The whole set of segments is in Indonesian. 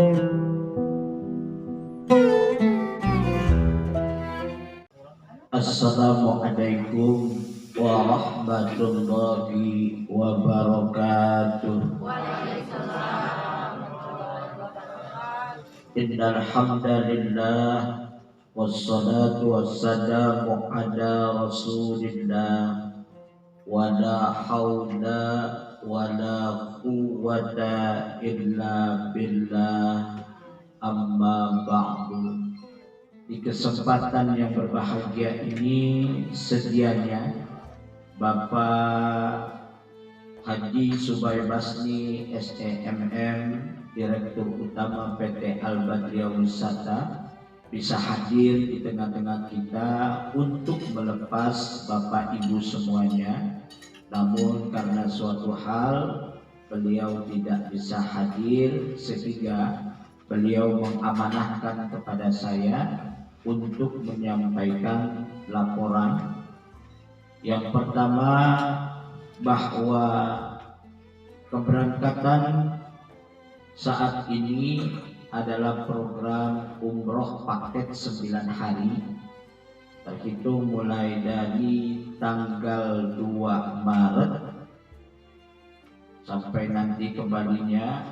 Assalamualaikum warahmatullahi wabarakatuh. Innal hamdalillah wassalatu wassalamu ala rasulillah wa la haula wa la quwwata illa billah, amma ba'du. Di kesempatan yang berbahagia ini sedianya Bapak Haji Subai Basni SEMM, Direktur Utama PT Al-Badriyah Wisata, bisa hadir di tengah-tengah kita untuk melepas Bapak Ibu semuanya. Namun karena suatu hal beliau tidak bisa hadir, sehingga beliau mengamanahkan kepada saya untuk menyampaikan laporan. Yang pertama, bahwa keberangkatan saat ini adalah program umroh paket 9 hari, terhitung mulai dari tanggal 2 Maret sampai nanti kembalinya.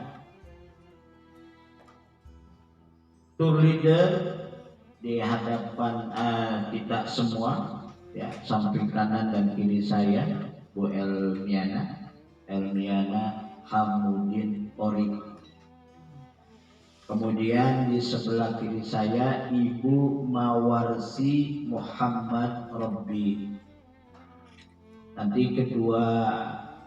Tour leader di hadapan kita semua, ya, samping kanan dan kiri saya Bu Elmiana Hamudin Ori. Kemudian di sebelah kiri saya Ibu Mawarsi Muhammad Robbi. Nanti kedua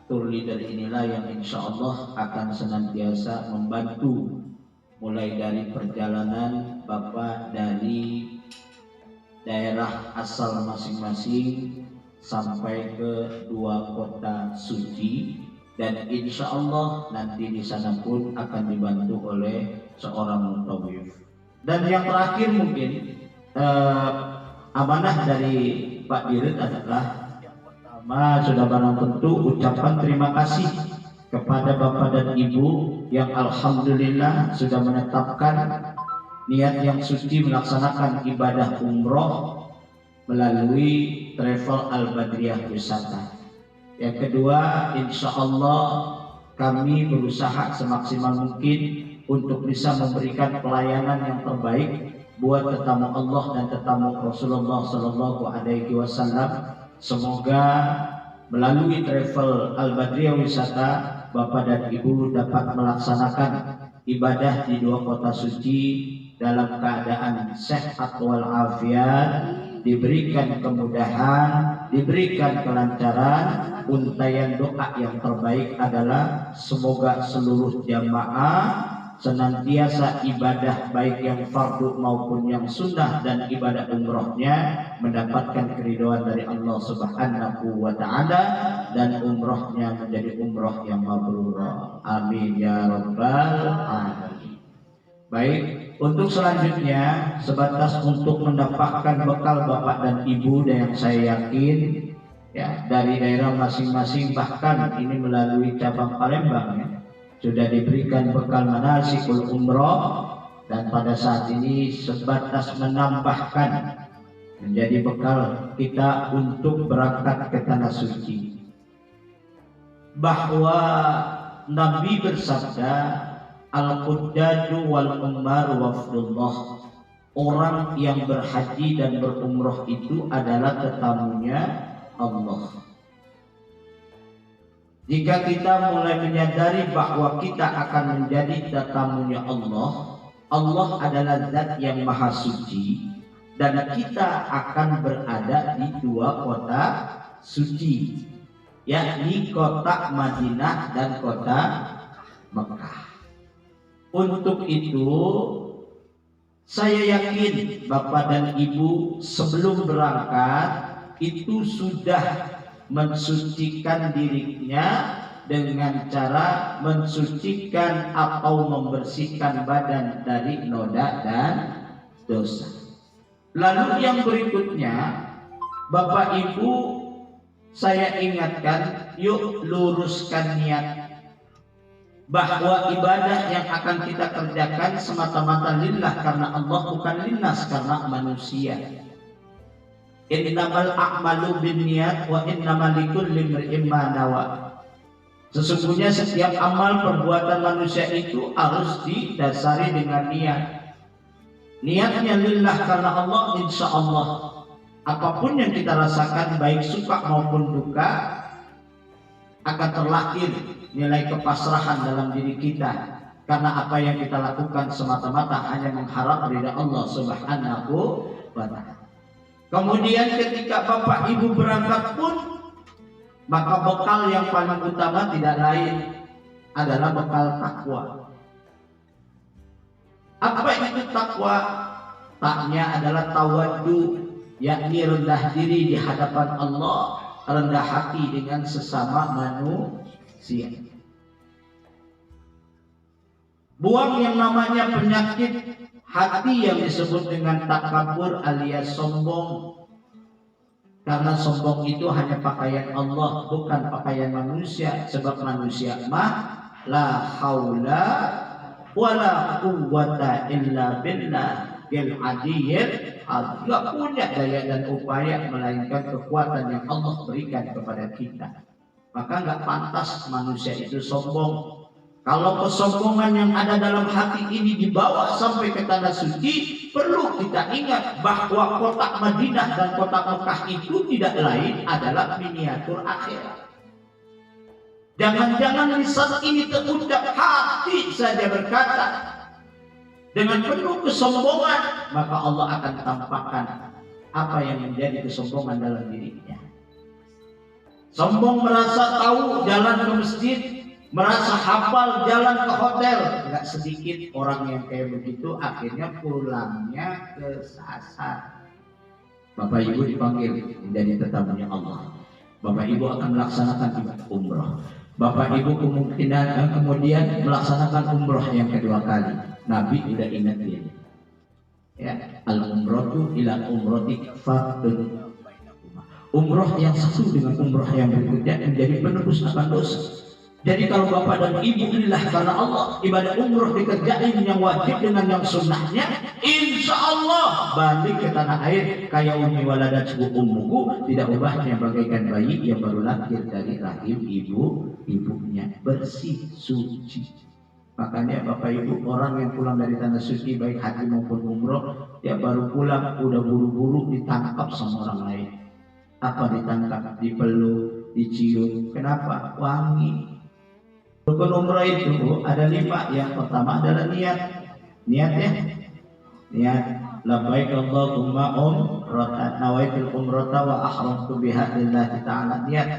tour leader inilah yang insya Allah akan senantiasa membantu mulai dari perjalanan Bapak dari daerah asal masing-masing sampai ke 2 kota suci, dan insya Allah nanti di sana pun akan dibantu oleh seorang mutawif. Dan yang terakhir mungkin amanah dari Pak Dirut adalah yang pertama sudah barang tentu ucapan terima kasih kepada Bapak dan Ibu yang alhamdulillah sudah menetapkan niat yang suci melaksanakan ibadah umroh melalui travel Al-Badriyah Wisata. Yang kedua, insya Allah kami berusaha semaksimal mungkin untuk bisa memberikan pelayanan yang terbaik buat tetamu Allah dan tetamu Rasulullah Sallallahu Alaihi Wasallam. Semoga melalui travel Al-Badriyah Wisata Bapak dan Ibu dapat melaksanakan ibadah di 2 kota suci dalam keadaan sehat walafiat, diberikan kemudahan, diberikan kelancaran. Untayan doa yang terbaik adalah semoga seluruh jamaah senantiasa ibadah baik yang fardu maupun yang sunnah dan ibadah umrohnya mendapatkan keridhaan dari Allah Subhanahu wa Ta'ala, dan umrohnya menjadi umroh yang mabrur. Amin ya rabbal alamin. Baik, untuk selanjutnya sebatas untuk mendapatkan bekal Bapak dan Ibu, dan yang saya yakin ya dari daerah masing-masing, bahkan ini melalui cabang Palembang ya, sudah diberikan bekal manasikul umroh, dan pada saat ini sebatas menambahkan menjadi bekal kita untuk berangkat ke tanah suci. Bahwa Nabi bersabda, Al-Quddadu wal Umar wafdullah, orang yang berhaji dan berumroh itu adalah tetamunya Allah. Jika kita mulai menyadari bahwa kita akan menjadi tetamunya Allah, Allah adalah zat yang maha suci, dan kita akan berada di 2 kota suci, yakni kota Madinah dan kota Mekah. Untuk itu saya yakin Bapak dan Ibu sebelum berangkat itu sudah mensucikan dirinya dengan cara mensucikan atau membersihkan badan dari noda dan dosa. Lalu yang berikutnya, Bapak Ibu, saya ingatkan, yuk luruskan niat. bahwa ibadah yang akan kita kerjakan semata-mata lillah karena Allah, bukan linnas karena manusia. Innamal a'malu binniyat wa innamal likulli imrin ma nawa. Sesungguhnya setiap amal perbuatan manusia itu harus didasari dengan niat. Niatnya lillah karena Allah, insya Allah apapun yang kita rasakan baik suka maupun duka akan terlahir nilai kepasrahan dalam diri kita, karena apa yang kita lakukan semata-mata hanya mengharap ridha Allah Subhanahu wa ta'ala. Kemudian ketika Bapak Ibu berangkat pun, maka bekal yang paling utama tidak lain adalah bekal takwa. Apa itu takwa? Taknya adalah tawaddu, yakni rendah diri di hadapan Allah, rendah hati dengan sesama manusia. Buang yang namanya penyakit hati yang disebut dengan takabur alias sombong. Karena sombong itu hanya pakaian Allah, bukan pakaian manusia. Sebab manusia mah la haula wala quwwata illa billah bil adiyil. Tidak punya daya dan upaya melainkan kekuatan yang Allah berikan kepada kita. Maka nggak pantas manusia itu sombong. Kalau kesombongan yang ada dalam hati ini dibawa sampai ke tanah suci, perlu kita ingat bahwa kota Madinah dan kota Mekah itu tidak lain adalah miniatur akhirat. Jangan-jangan lisan ini terucap, hati saja berkata dengan penuh kesombongan, maka Allah akan tampakkan apa yang menjadi kesombongan dalam dirinya. Sombong merasa tahu jalan ke masjid, merasa hafal jalan ke hotel. Enggak sedikit orang yang kayak begitu akhirnya pulangnya kesasar. Bapak Ibu dipanggil menjadi tetamunya Allah. Bapak Ibu akan melaksanakan ibadah umroh. Bapak Ibu kemungkinan kemudian melaksanakan umroh yang kedua kali. Nabi udah ingetin, ya, al-umrohu ila umroti fardun. Umroh yang satu dengan umroh yang berikutnya menjadi penebus akan dosa. Jadi kalau Bapak dan Ibu lillah karena Allah, ibadah umroh dikerjain yang wajib dengan yang sunnahnya, insya Allah balik ke tanah air kayak umi waladatku ummuku, tidak ubahnya bagaikan bayi yang baru lahir dari rahim ibunya, bersih suci. Makanya Bapak Ibu, orang yang pulang dari tanah suci baik haji maupun umroh, dia baru pulang udah buru-buru ditangkap sama orang lain. Apa ditangkap? Dipeluk, dicium. Kenapa? Wangi. Rukun umroh itu ada 5. Yang pertama adalah niat. Niat ya. Niat. Labbaik Allahumma umratan nawaitul umrata wa ahramtu biha lillahi ta'ala. Niat.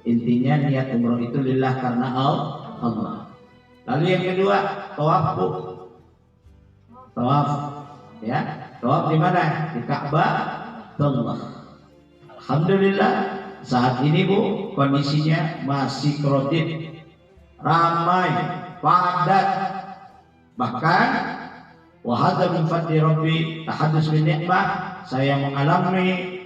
Intinya niat umroh itu lillah karena Allah. Lalu yang kedua, tawaf Bu. Tawaf, ya. Tawaf di mana? Di Ka'bah. Alhamdulillah saat ini Bu kondisinya masih kredit, ramai, padat. Bahkan wahada min fadli rabbi tahadus bin nikmah, saya mengalami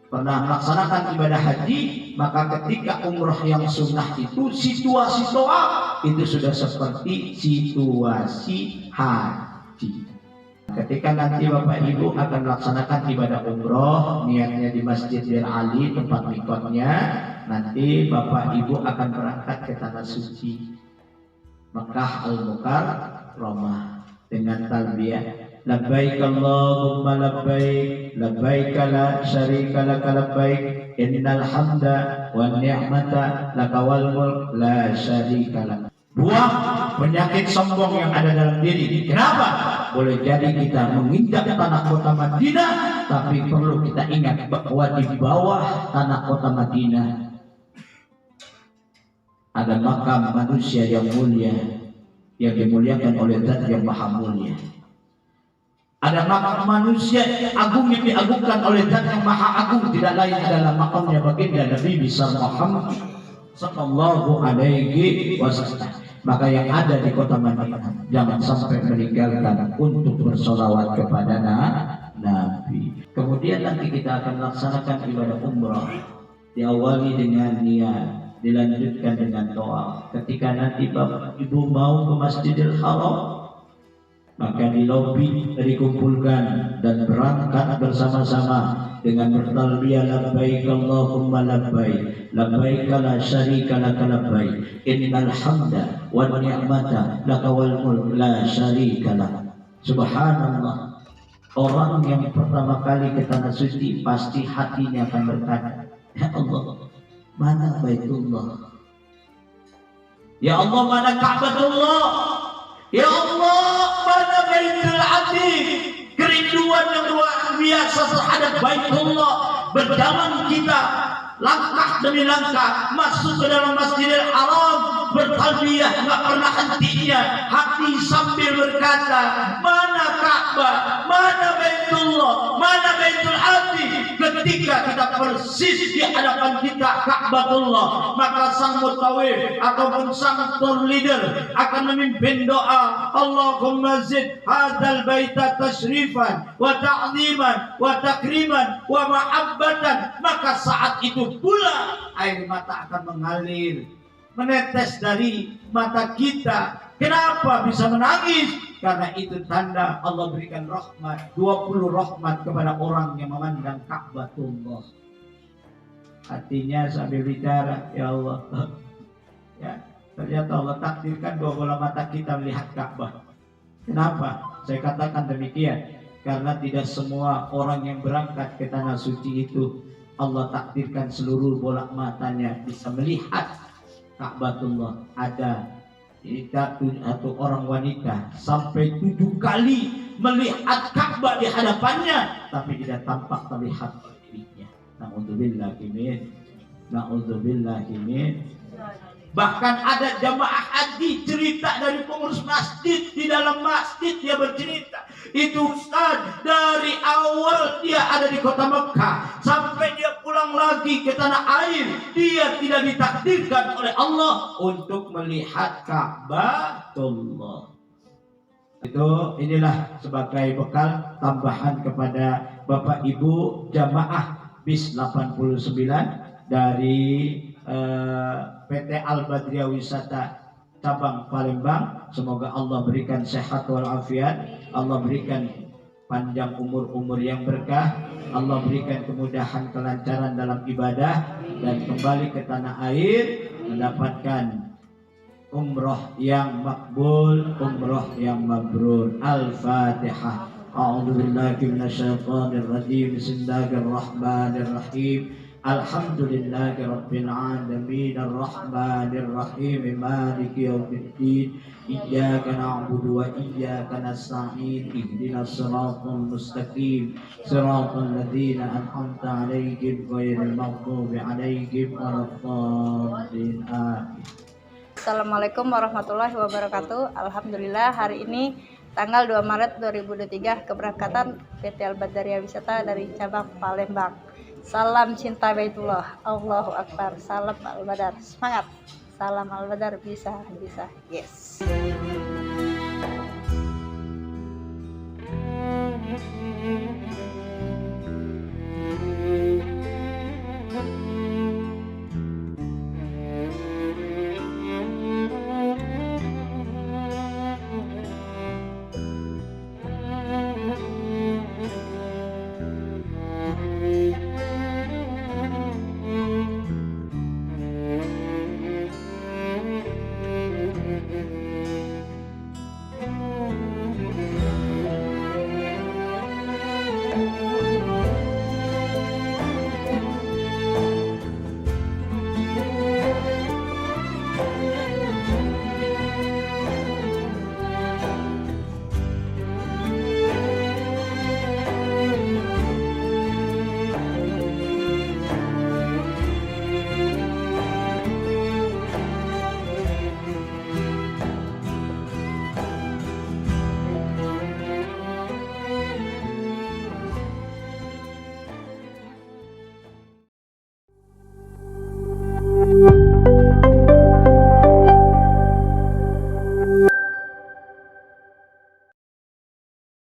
pernah melaksanakan ibadah haji, maka ketika umroh yang sunnah itu situasi tawaf itu sudah seperti situasi haji. Ketika nanti Bapak Ibu akan melaksanakan ibadah umroh, niatnya di Masjid Bir Ali tempat mikotnya, nanti Bapak Ibu akan berangkat ke tanah suci Mekah Al-Mukarramah dengan talbiyah labbaik Allahumma labbaik labbaik la syarika laka labbaik innal hamda wan ni'mata laka wal mulk la syarika lak. Buang penyakit sombong yang ada dalam diri. Kenapa? Boleh jadi kita menginjak tanah kota Madinah, tapi perlu kita ingat bahwa di bawah tanah kota Madinah ada makam manusia yang mulia, yang dimuliakan oleh Zat yang Maha Mulia. Ada makam manusia agung yang diagungkan oleh Zat yang Maha Agung, tidak lain adalah makamnya baginda Nabi besar Muhammad sallallahu alaihi wasallam. Maka yang ada di kota Madinah jangan sampai meninggalkan untuk bersolawat kepada Nabi. Kemudian nanti kita akan melaksanakan ibadah umrah, diawali dengan niat. dilanjutkan dengan doa. Ketika nanti Bapak Ibu mau ke Masjidil Haram, maka di lobi dikumpulkan dan berangkat bersama-sama dengan bertalbiyah labbaik Allahumma labbaik labbaik la syarika laka labbaik innal hamda wan ni'mata laka wal mulk la syarika lak. Subhanallah, orang yang pertama kali ke tanah suci pasti hatinya akan berkata, ya Allah, mana Baitullah? Ya Allah, mana Ka'batullah? Ya Allah, mana Baitul Atiq? Kerinduan yang luar biasa terhadap Baitullah berjalan kita langkah demi langkah masuk ke dalam Masjidil Haram, bertalbiyah nggak pernah hentinya, hati sambil berkata, mana Ka'bah, mana Baitullah, mana Baitul Atiq. Ketika kita persis di hadapan kita Ka'batullah, maka sang mutawif ataupun sang tour leader akan memimpin doa, Allahumma zid hadzal baita tashrifan wa ta'ziman wa takriman wa mahabbatan. Maka saat itu pula air mata akan mengalir, menetes dari mata kita. Kenapa bisa menangis? Karena itu tanda Allah berikan rahmat, 20 rahmat kepada orang yang memandang Ka'batullah. Hatinya sambil bicara, ya Allah, ya, ternyata Allah takdirkan 2 bola mata kita melihat Ka'bah. Kenapa saya katakan demikian? Karena tidak semua orang yang berangkat ke tanah suci itu Allah takdirkan seluruh bola matanya bisa melihat Ka'batullah. Ada satu orang wanita sampai 7 kali melihat Ka'bah di hadapannya, tapi tidak tampak terlihat oleh dirinya. Na'udzubillahi min. Bahkan ada jamaah haji cerita dari pengurus masjid, di dalam masjid dia bercerita, itu Ustaz, dari awal dia ada di kota Mekah sampai dia pulang lagi ke tanah air, dia tidak ditakdirkan oleh Allah untuk melihat Ka'batullah. Inilah sebagai bekal tambahan kepada Bapak Ibu jamaah BIS 89 dari PT Al-Badriyah Wisata cabang Palembang. Semoga Allah berikan sehat walafiat, Allah berikan panjang umur yang berkah, Allah berikan kemudahan kelancaran dalam ibadah, dan kembali ke tanah air mendapatkan umroh yang makbul, umroh yang mabrur. Al-Fatihah. A'udzubillahi minasyaitonir rajim. Bismillahirrahmanirrahim. Alhamdulillahi rabbil alamin arrahmanir rahim maliki yaumiddin iyyaka na'budu wa iyyaka nasta'in ihdinas siratal mustaqim siratal ladzina an'amta 'alaihim ghairil maghdubi alaihim waladdallin. Amin. Assalamualaikum warahmatullahi wabarakatuh. Alhamdulillah, hari ini tanggal 2 Maret 2023 keberangkatan PT Al-Badriyah Wisata dari cabang Palembang. Salam cinta Baitullah, Allahu Akbar, salam Al-Badar, semangat, salam Al-Badar, bisa, yes.